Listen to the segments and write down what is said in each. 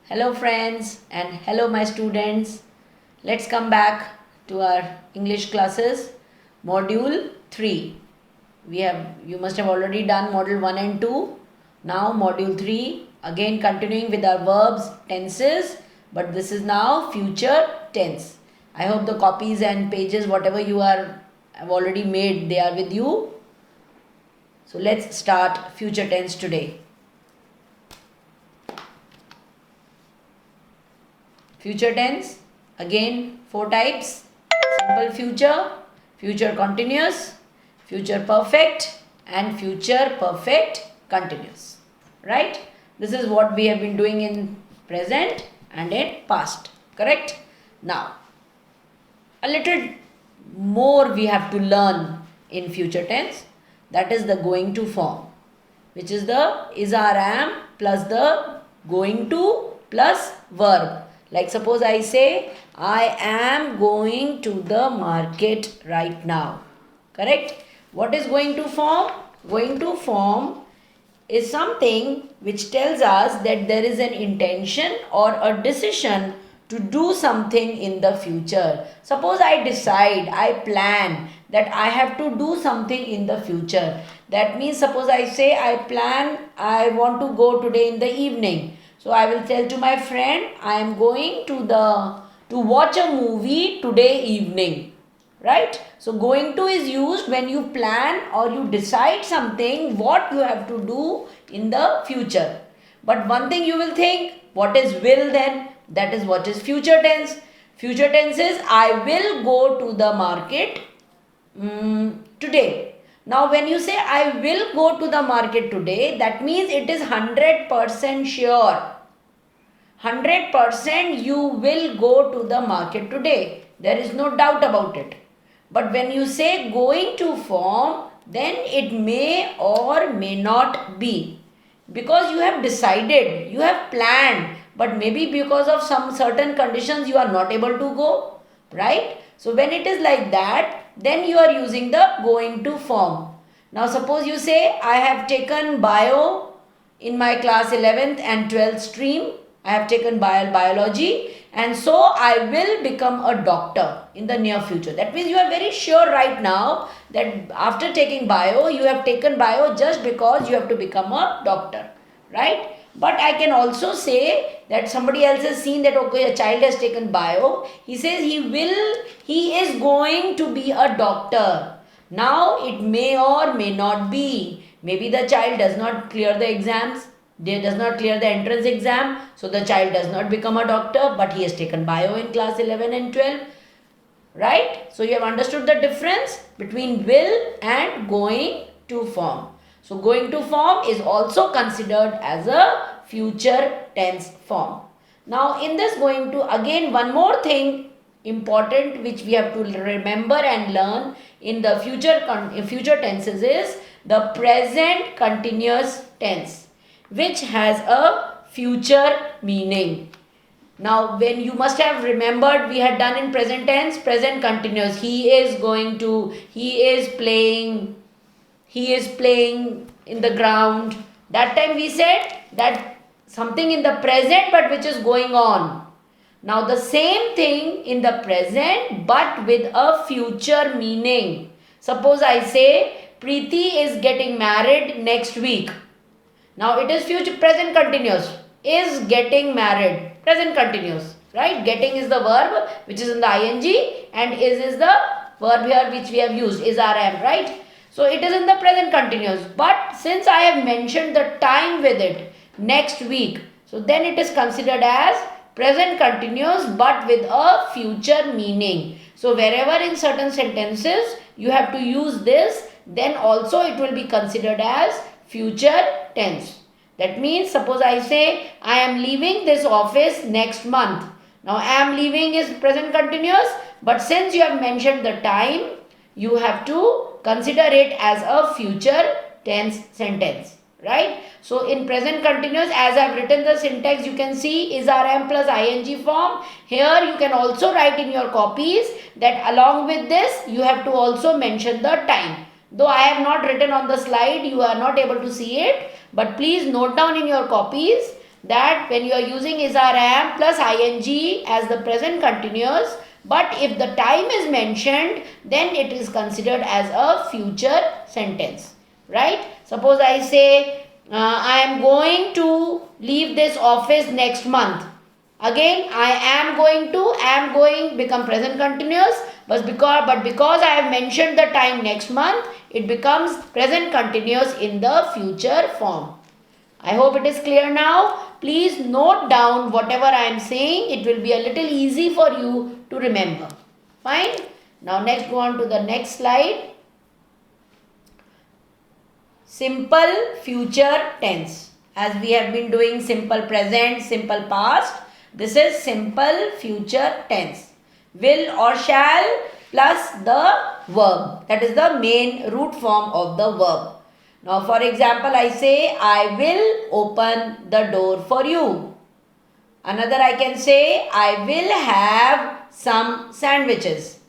Hello friends and hello my students. Let's come back to our English classes. Module 3. You must have already done module 1 and 2. Now module 3, again continuing with our verbs, tenses, but this is now future tense. I hope the copies and pages whatever you have already made, they are with you. So let's start future tense today. Future tense, again 4 types: simple future, future continuous, future perfect and future perfect continuous. Right? This is what we have been doing in present and in past. Correct? Now, a little more we have to learn in future tense, that is the going to form, which is the is are am plus the going to plus verb. Like suppose I say, I am going to the market right now. Correct? What is going to form? Going to form is something which tells us that there is an intention or a decision to do something in the future. Suppose I decide, I plan that I have to do something in the future. That means suppose I say I plan, I want to go today in the evening. So I will tell to my friend, I am going to watch a movie today evening. Right? So going to is used when you plan or you decide something what you have to do in the future. But one thing you will think, what is will then? That is what is future tense. Future tense is I will go to the market today. Now when you say I will go to the market today, that means it is 100% sure. 100% you will go to the market today. There is no doubt about it. But when you say going to form, then it may or may not be. Because you have decided, you have planned, but maybe because of some certain conditions you are not able to go. Right? So when it is like that, then you are using the going to form. Now suppose you say, I have taken bio in my class 11th and 12th stream. I have taken biology and so I will become a doctor in the near future. That means you are very sure right now that after taking bio, you have taken bio just because you have to become a doctor. Right? But I can also say that somebody else has seen that okay, a child has taken bio. He says he is going to be a doctor. Now it may or may not be. Maybe the child does not clear the exams. They does not clear the entrance exam, so the child does not become a doctor, but he has taken bio in class 11 and 12. Right? So you have understood the difference between will and going to form. So going to form is also considered as a future tense form. Now in this going to, again one more thing important which we have to remember and learn in the future tenses is the present continuous tense, which has a future meaning. Now when you must have remembered, we had done in present tense, present continuous. He is going to, he is playing in the ground. That time we said that something in the present but which is going on. Now the same thing in the present but with a future meaning. Suppose I say Preeti is getting married next week. Now it is future present continuous. Is getting married. Present continuous. Right? Getting is the verb which is in the ing and is the verb here which we have used. Is are am. Right? So it is in the present continuous. But since I have mentioned the time with it, next week. So then it is considered as present continuous but with a future meaning. So wherever in certain sentences you have to use this, then also it will be considered as future tense. That means suppose I say I am leaving this office next month. Now I am leaving is present continuous, but since you have mentioned the time, you have to consider it as a future tense sentence. Right? So in present continuous, as I have written the syntax, you can see is rm plus ing form. Here you can also write in your copies that along with this you have to also mention the time. Though I have not written on the slide, you are not able to see it, but please note down in your copies that when you are using is our am plus ing as the present continuous, but if the time is mentioned, then it is considered as a future sentence, right? Suppose I say, I am going to leave this office next month. Again, I am going become present continuous, but because I have mentioned the time next month, it becomes present continuous in the future form. I hope it is clear now. Please note down whatever I am saying. It will be a little easy for you to remember. Fine. Now next go on to the next slide. Simple future tense. As we have been doing simple present, simple past, this is simple future tense. Will or shall plus the verb. That is the main root form of the verb. Now, for example, I say, I will open the door for you. Another I can say, I will have some sandwiches.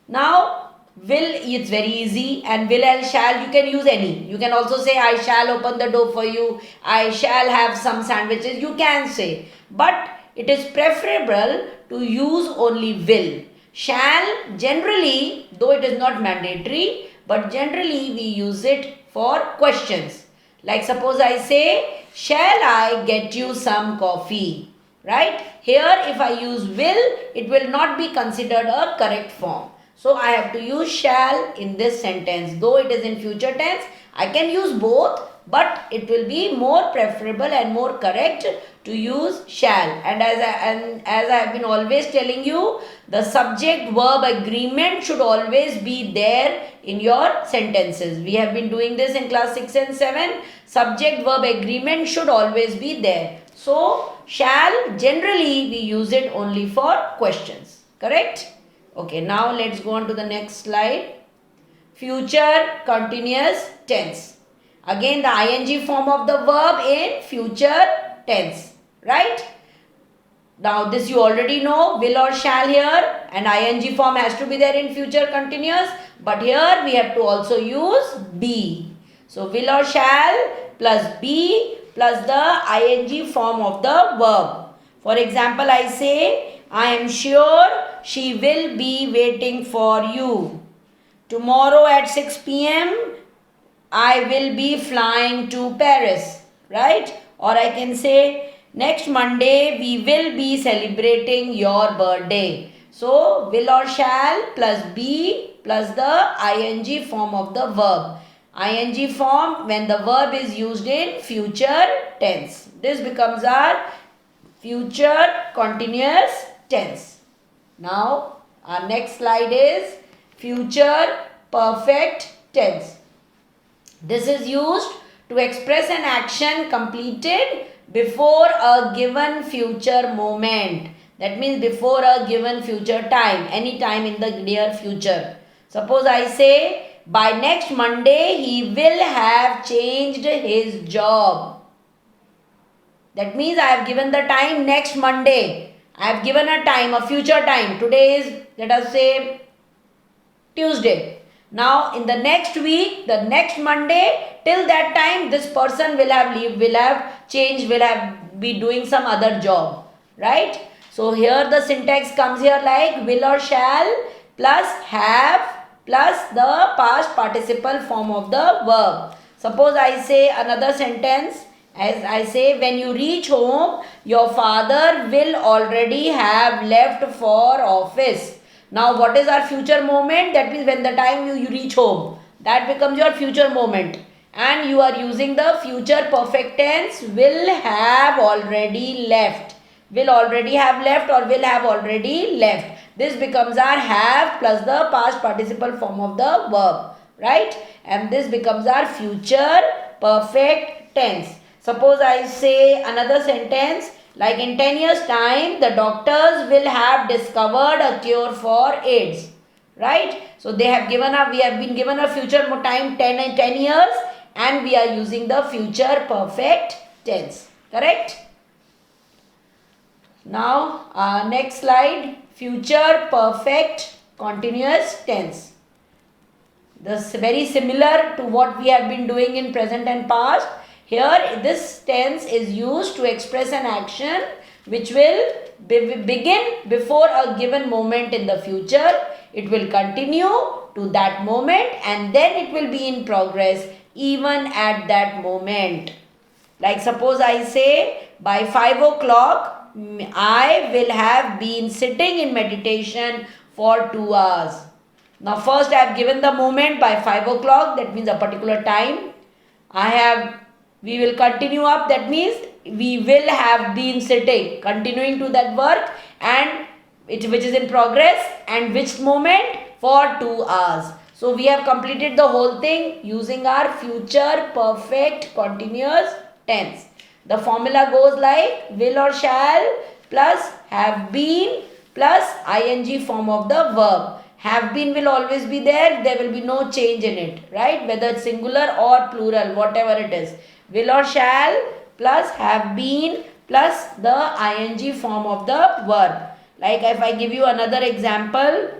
Now, will is very easy, and will and shall you can use any. You can also say, I shall open the door for you. I shall have some sandwiches. You can say. But it is preferable to use only will. Shall generally, though it is not mandatory, but generally we use it for questions. Like suppose I say, shall I get you some coffee? Right? Here if I use will, it will not be considered a correct form. So I have to use shall in this sentence. Though it is in future tense, I can use both, but it will be more preferable and more correct to use shall. And as I have been always telling you, the subject verb agreement should always be there in your sentences. We have been doing this in class 6 and 7. Subject verb agreement should always be there. So shall generally we use it only for questions. Correct? Okay, now let's go on to the next slide. Future continuous tense. Again, the ing form of the verb in future tense, right? Now, this you already know, will or shall here, and ing form has to be there in future continuous, but here we have to also use be. So, will or shall plus be plus the ing form of the verb. For example, I say, I am sure she will be waiting for you. Tomorrow at 6 p.m. I will be flying to Paris, right? Or I can say, next Monday we will be celebrating your birthday. So, will or shall plus be plus the ing form of the verb. Ing form when the verb is used in future tense. This becomes our future continuous tense. Now, our next slide is future perfect tense. This is used to express an action completed before a given future moment. That means before a given future time, any time in the near future. Suppose I say, by next Monday he will have changed his job. That means I have given the time next Monday. I have given a time, a future time. Today is, let us say, Tuesday. Now, in the next week, the next Monday, till that time, this person will have leave, will have changed, will have be doing some other job, right? So, here the syntax comes here like will or shall plus have plus the past participle form of the verb. Suppose I say another sentence, as I say, when you reach home, your father will already have left for office. Now, what is our future moment? That means when the time you reach home. That becomes your future moment. And you are using the future perfect tense, will have already left. Will already have left or will have already left. This becomes our have plus the past participle form of the verb. Right? And this becomes our future perfect tense. Suppose I say another sentence. Like in 10 years time, the doctors will have discovered a cure for AIDS. Right? So they have given we have been given a future time 10 years and we are using the future perfect tense. Correct? Now, next slide. Future perfect continuous tense. This is very similar to what we have been doing in present and past. Here this tense is used to express an action which will begin before a given moment in the future. It will continue to that moment and then it will be in progress even at that moment. Like suppose I say by 5 o'clock I will have been sitting in meditation for 2 hours. Now first I have given the moment by 5 o'clock, that means a particular time. We will continue up, that means we will have been sitting, continuing to that work and which is in progress, and which moment? For 2 hours. So we have completed the whole thing using our future perfect continuous tense. The formula goes like will or shall plus have been plus ing form of the verb. Have been will always be there will be no change in it, right? Whether it's singular or plural, whatever it is. Will or shall plus have been plus the ing form of the verb. Like if I give you another example,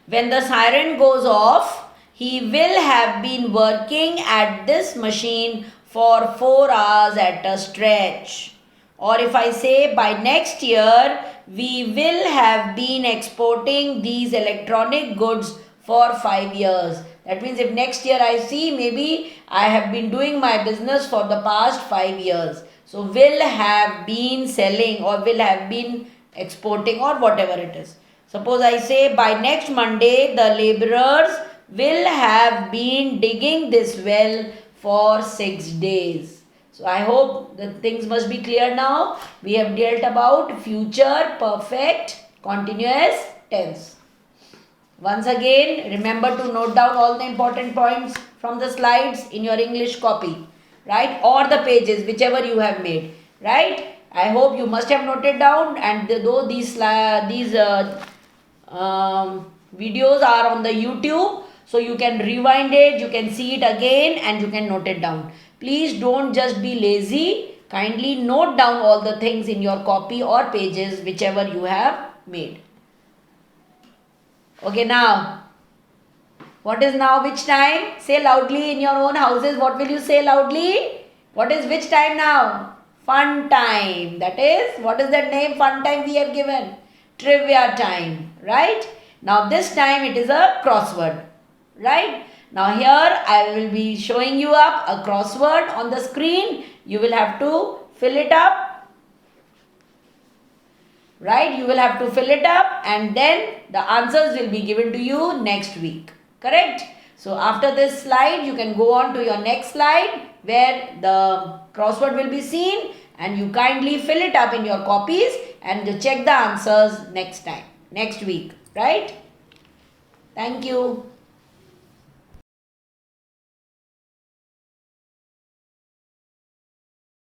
when the siren goes off, he will have been working at this machine for 4 hours at a stretch. Or if I say by next year, we will have been exporting these electronic goods for 5 years. That means if next year I see, maybe I have been doing my business for the past 5 years. So will have been selling or will have been exporting or whatever it is. Suppose I say by next Monday the laborers will have been digging this well for 6 days. So I hope the things must be clear now. We have dealt about future perfect continuous tense. Once again, remember to note down all the important points from the slides in your English copy, right? Or the pages, whichever you have made, right? I hope you must have noted down, and though these videos are on the YouTube, so you can rewind it, you can see it again and you can note it down. Please don't just be lazy. Kindly note down all the things in your copy or pages, whichever you have made. Okay, now, what is now which time? Say loudly in your own houses. What will you say loudly? What is which time now? Fun time. That is, what is that name? Fun time we have given. Trivia time, right? Now this time it is a crossword, right? Now here I will be showing you up a crossword on the screen. You will have to fill it up, right? You will have to fill it up and then the answers will be given to you next week, correct? So after this slide, you can go on to your next slide where the crossword will be seen, and you kindly fill it up in your copies and check the answers next week, right? Thank you.